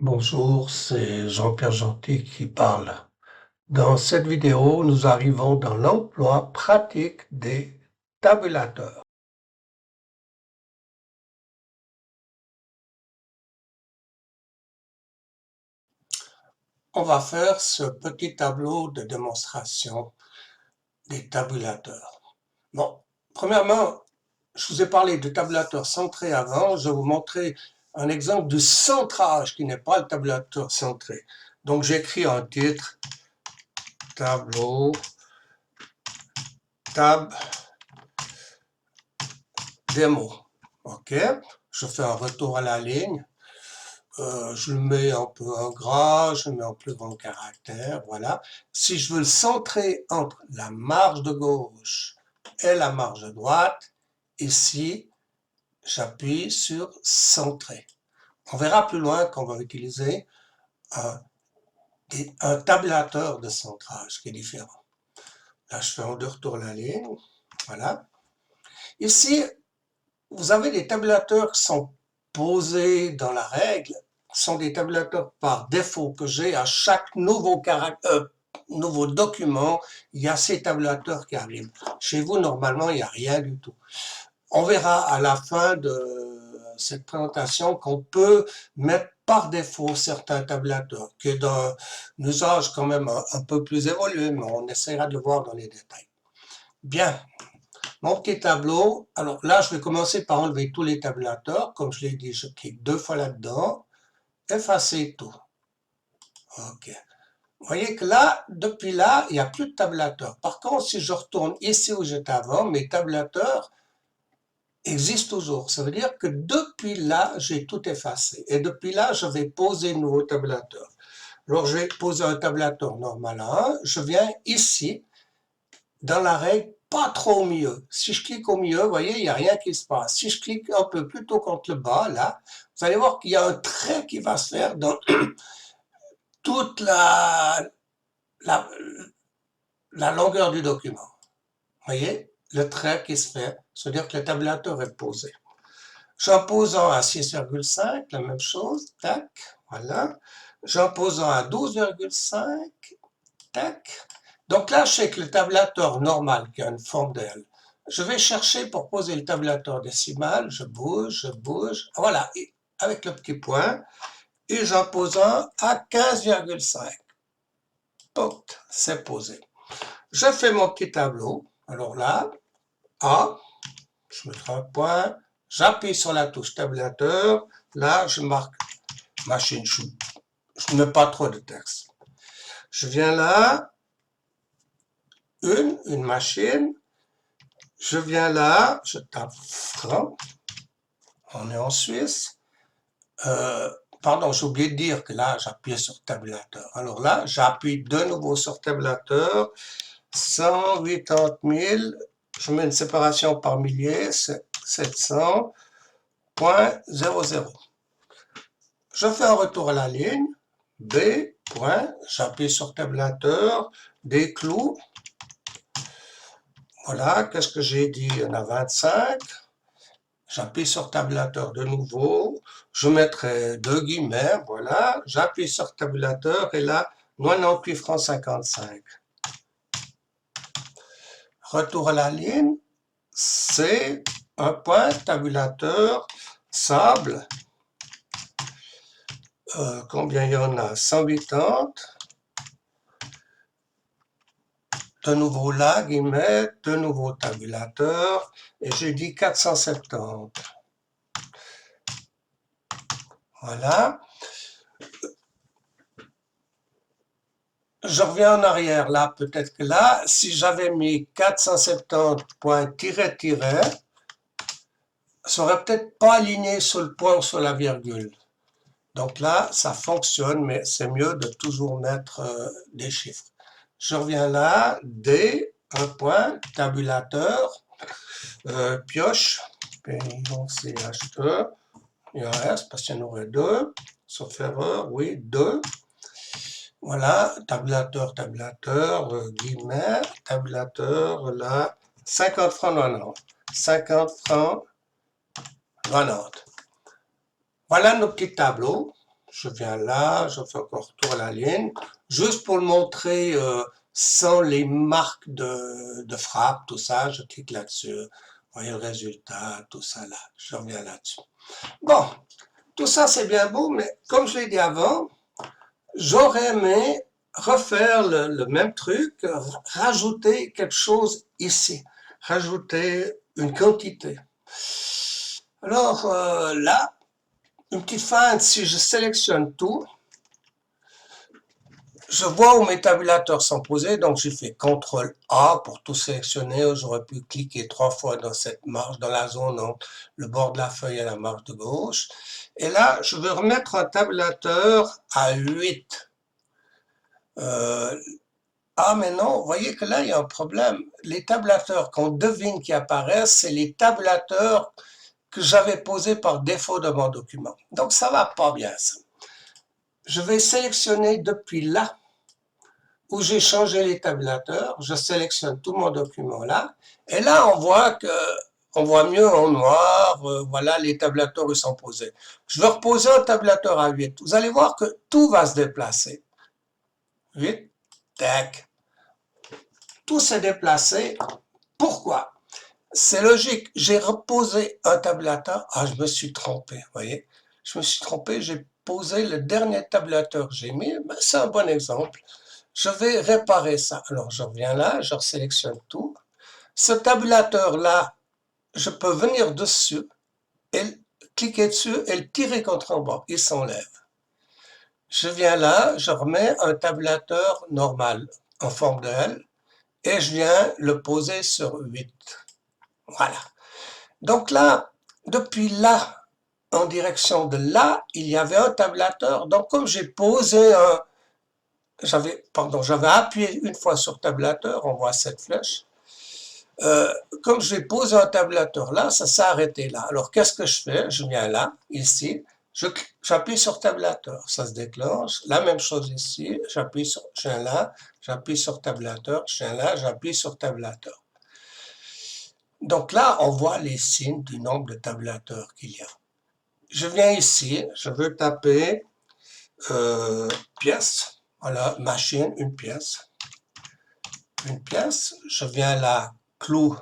Bonjour, c'est Jean-Pierre Gentil qui parle. Dans cette vidéo, nous arrivons dans l'emploi pratique des tabulateurs. On va faire ce petit tableau de démonstration des tabulateurs. Bon, premièrement, je vous ai parlé de tabulateur centré avant. Je vais vous montrer un exemple de centrage qui n'est pas le tabulateur centré. Donc j'écris un titre, tableau, tab, démo. OK, je fais un retour à la ligne. Je le mets un peu en gras, je le mets en plus grand caractère, voilà. Si je veux le centrer entre la marge de gauche et la marge de droite, ici, j'appuie sur centrer. On verra plus loin qu'on va utiliser un tabulateur de centrage qui est différent. Là, je fais un retour à la ligne, voilà. Ici, vous avez des tabulateurs qui sont posés dans la règle, sont des tabulateurs par défaut que j'ai à chaque nouveau document, il y a ces tabulateurs qui arrivent. Chez vous, normalement, il n'y a rien du tout. On verra à la fin de cette présentation qu'on peut mettre par défaut certains tabulateurs, qui est d'un usage quand même un peu plus évolué, mais on essaiera de le voir dans les détails. Bien. Mon petit tableau, alors là, je vais commencer par enlever tous les tabulateurs. Comme je l'ai dit, je clique 2 fois là-dedans. Effacer tout. OK. Vous voyez que là, depuis là, il n'y a plus de tabulateurs. Par contre, si je retourne ici où j'étais avant, mes tabulateurs existent toujours. Ça veut dire que depuis là, j'ai tout effacé. Et depuis là, je vais poser un nouveau tabulateur. Alors, je vais poser un tabulateur normal à 1. Je viens ici, dans la règle, pas trop au milieu. Si je clique au milieu, vous voyez, il n'y a rien qui se passe. Si je clique un peu plutôt contre le bas, là, vous allez voir qu'il y a un trait qui va se faire dans toute la longueur du document. Vous voyez, le trait qui se fait, c'est-à-dire que le tabulateur est posé. J'en pose un à 6,5, la même chose, tac, voilà. J'en pose un à 12,5, tac. Donc là, je sais que le tabulateur normal, qui a une forme d'aile, je vais chercher pour poser le tabulateur décimal, je bouge, voilà, et avec le petit point, et j'en pose un à 15,5. C'est posé. Je fais mon petit tableau, alors là, A, je mettrai un point, j'appuie sur la touche tabulateur, là, je marque machine, je ne mets pas trop de texte. Je viens là, une machine, je viens là, je tape franc, on est en Suisse. Pardon, j'ai oublié de dire que là, j'appuie sur tabulateur. Alors là, j'appuie de nouveau sur tabulateur, 180 000, je mets une séparation par millier, c'est 700.00. Je fais un retour à la ligne, B, point, j'appuie sur tabulateur, des clous. Voilà, qu'est-ce que j'ai dit? Il y en a 25. J'appuie sur tabulateur de nouveau. Je mettrai 2 guillemets, voilà. J'appuie sur tabulateur et là, 98 francs 55. Retour à la ligne, c'est un point tabulateur, sable. Combien il y en a? 180. De nouveau là, guillemets, de nouveau tabulateur, et j'ai dit 470. Voilà. Je reviens en arrière, là, peut-être que là, si j'avais mis 470 points tiret, ça aurait peut-être pas aligné sur le point ou sur la virgule. Donc là, ça fonctionne, mais c'est mieux de toujours mettre des chiffres. Je reviens là, D, un point, tabulateur, pioche, P-I-O-C-H-E, il y a un S parce qu'il y en aurait 2, sauf erreur, oui, 2. Voilà, tabulateur, guillemets, tabulateur, là, 50 francs 90. 50 francs 90. Voilà nos petits tableaux. je viens là, je fais encore retour à la ligne, juste pour le montrer sans les marques de frappe, tout ça, je clique là-dessus, vous voyez le résultat, tout ça là, je reviens là-dessus. Bon, tout ça c'est bien beau, mais comme je l'ai dit avant, j'aurais aimé refaire le même truc, rajouter quelque chose ici, rajouter une quantité. Alors là, une petite feinte, si je sélectionne tout, je vois où mes tabulateurs sont posés, donc j'ai fait CTRL A pour tout sélectionner. J'aurais pu cliquer 3 fois dans cette marge, dans la zone entre le bord de la feuille et la marge de gauche. Et là, je vais remettre un tabulateur à 8. Ah, mais non, vous voyez que là, il y a un problème. Les tabulateurs qu'on devine qui apparaissent, c'est les tabulateurs que j'avais posés par défaut de mon document. Donc, ça va pas bien, ça. Je vais sélectionner depuis là, où j'ai changé les tabulateurs, je sélectionne tout mon document là, et là on voit mieux en noir, voilà les tabulateurs ils sont posés. Je vais reposer un tabulateur à 8, vous allez voir que tout va se déplacer. 8, tac, tout s'est déplacé, pourquoi? C'est logique, j'ai reposé un tabulateur, ah je me suis trompé, vous voyez, je me suis trompé, j'ai posé le dernier tabulateur que j'ai mis, ben, c'est un bon exemple. Je vais réparer ça. Alors, je reviens là, je sélectionne tout. Ce tabulateur-là, je peux venir dessus, et cliquer dessus et le tirer contre en bas. Il s'enlève. Je viens là, je remets un tabulateur normal en forme de L et je viens le poser sur 8. Voilà. Donc là, depuis là, en direction de là, il y avait un tabulateur. Donc comme j'ai posé un... J'avais appuyé une fois sur tabulateur, on voit cette flèche. Comme j'ai posé un tabulateur là, ça s'est arrêté là. Alors qu'est-ce que je fais? Je viens là, ici, j'appuie sur tabulateur, ça se déclenche. La même chose ici, je viens là, j'appuie sur tabulateur, je viens là, j'appuie sur tabulateur. Donc là, on voit les signes du nombre de tabulateurs qu'il y a. Je viens ici, je veux taper pièce, voilà, machine, une pièce, je viens là, clou,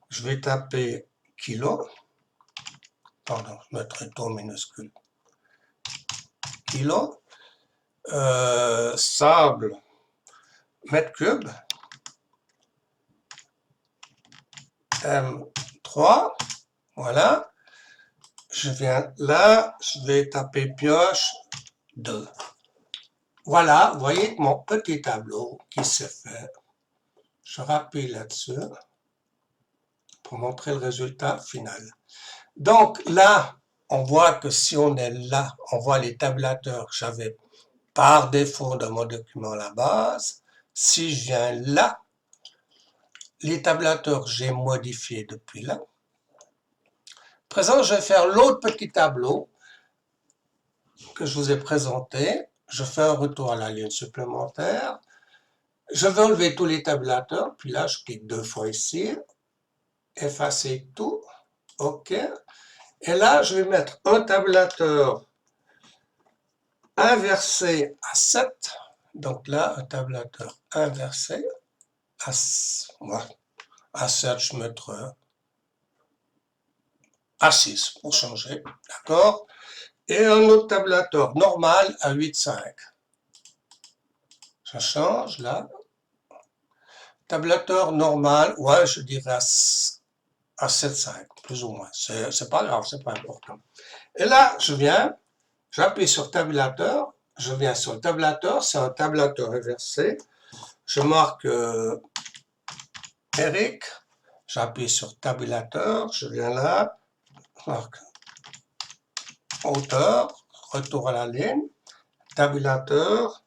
je vais taper kilo, pardon, je mettrai tout minuscule, kilo, sable, mètre cube, M3, voilà, je viens là, je vais taper pioche 2. Voilà, vous voyez mon petit tableau qui s'est fait. Je rappuie là-dessus pour montrer le résultat final. Donc là, on voit que si on est là, on voit les tabulateurs que j'avais par défaut dans mon document à la base. Si je viens là, les tabulateurs que j'ai modifiés depuis là. À présent, je vais faire l'autre petit tableau que je vous ai présenté. Je fais un retour à la ligne supplémentaire. Je vais enlever tous les tabulateurs, puis là, je clique 2 fois ici, effacer tout, OK. Et là, je vais mettre un tabulateur inversé à 7. Donc là, un tabulateur inversé à 7, je mettrai à 6 pour changer, d'accord? Et un autre tabulateur normal à 8,5. Je change là. Tabulateur normal, ouais, je dirais à 7,5, plus ou moins. C'est pas grave, c'est pas important. Et là, je viens, j'appuie sur tabulateur, je viens sur le tabulateur, c'est un tabulateur inversé. Je marque Eric, j'appuie sur tabulateur, je viens là, je marque hauteur, retour à la ligne, tabulateur,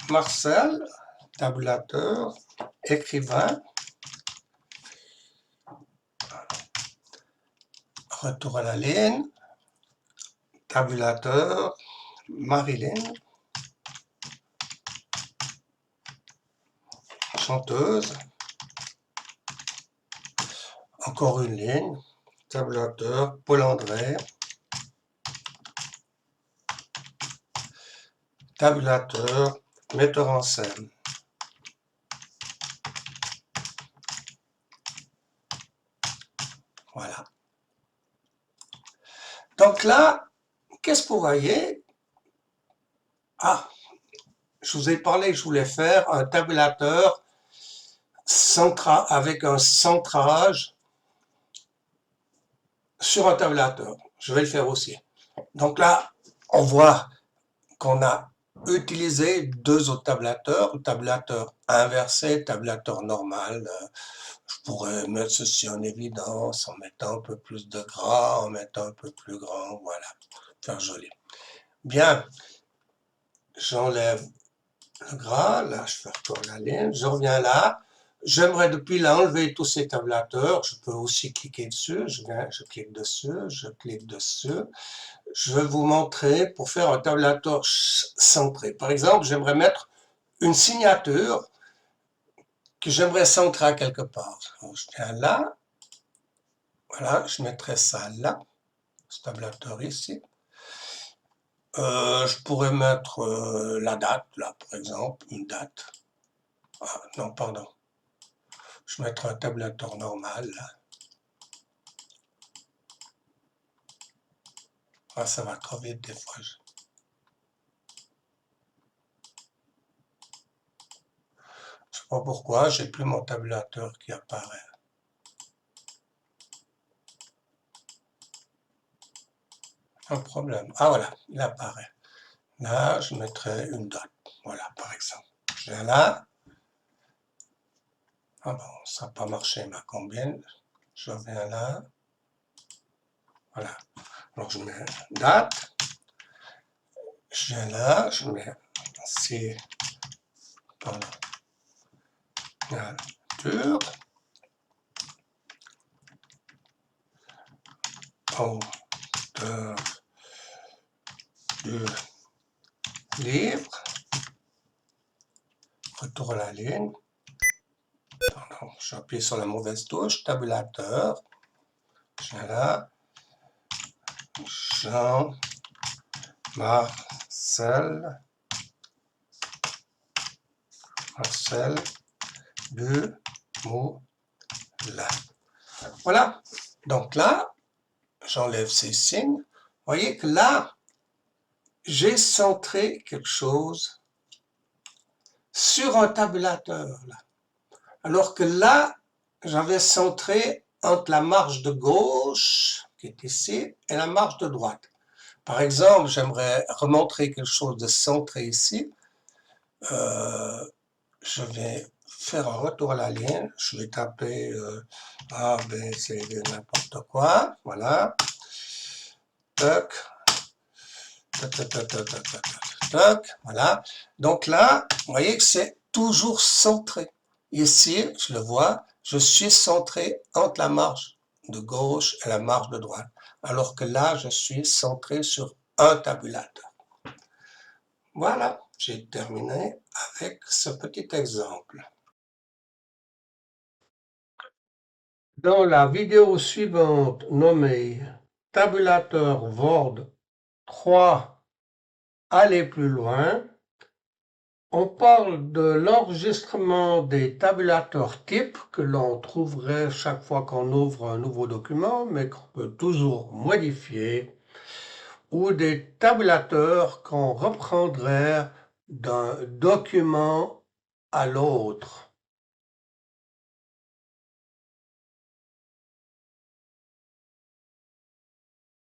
Marcel, tabulateur, écrivain, retour à la ligne, tabulateur, Marilyn, chanteuse, encore une ligne, tabulateur, Paul André, tabulateur, metteur en scène. Voilà. Donc là, qu'est-ce que vous voyez? Ah, je vous ai parlé que je voulais faire un tabulateur avec un centrage sur un tabulateur. Je vais le faire aussi. Donc là, on voit qu'on a utilisé deux autres tabulateurs, le tabulateur inversé, le tabulateur normal. Je pourrais mettre ceci en évidence en mettant un peu plus de gras, en mettant un peu plus grand, voilà, faire joli. Bien, j'enlève le gras, là je fais retourner la ligne, je reviens là. J'aimerais depuis là enlever tous ces tabulateurs, je peux aussi cliquer dessus, je clique dessus, je clique dessus. Je vais vous montrer pour faire un tabulateur centré. Par exemple, j'aimerais mettre une signature que j'aimerais centrer à quelque part. Alors, je viens là, voilà, je mettrai ça là, ce tabulateur ici. Je pourrais mettre la date, là, par exemple, une date. Ah, non, pardon. Je mettrai un tabulateur normal, là. Ah, ça va trop vite des fois. Je sais pas pourquoi, j'ai plus mon tabulateur qui apparaît. Un problème. Ah voilà, il apparaît. Là, je mettrai une date. Voilà, par exemple. Je viens là. Ah bon, ça n'a pas marché ma combine. Je viens là. Voilà. Alors je mets date. Je viens là. Je mets ici. Pardon. Nature. Auteur du livre. Retour à la ligne. Pardon, j'appuie sur la mauvaise touche. Tabulateur. Je viens là. Jean Marcel du Moulin. Voilà. Donc là, j'enlève ces signes. Vous voyez que là, j'ai centré quelque chose sur un tabulateur. Là. Alors que là, j'avais centré entre la marge de gauche, qui est ici, et la marge de droite. Par exemple, j'aimerais remontrer quelque chose de centré ici. Je vais faire un retour à la ligne. Je vais taper A, B, C, D, n'importe quoi. Voilà. Toc. Toc, toc, toc, toc, toc, toc, toc. Voilà. Donc là, vous voyez que c'est toujours centré. Ici, je le vois, je suis centré entre la marge de gauche et la marge de droite. Alors que là, je suis centré sur un tabulateur. Voilà, j'ai terminé avec ce petit exemple. Dans la vidéo suivante nommée Tabulateur Word 3, aller plus loin, on parle de l'enregistrement des tabulateurs types que l'on trouverait chaque fois qu'on ouvre un nouveau document, mais qu'on peut toujours modifier, ou des tabulateurs qu'on reprendrait d'un document à l'autre.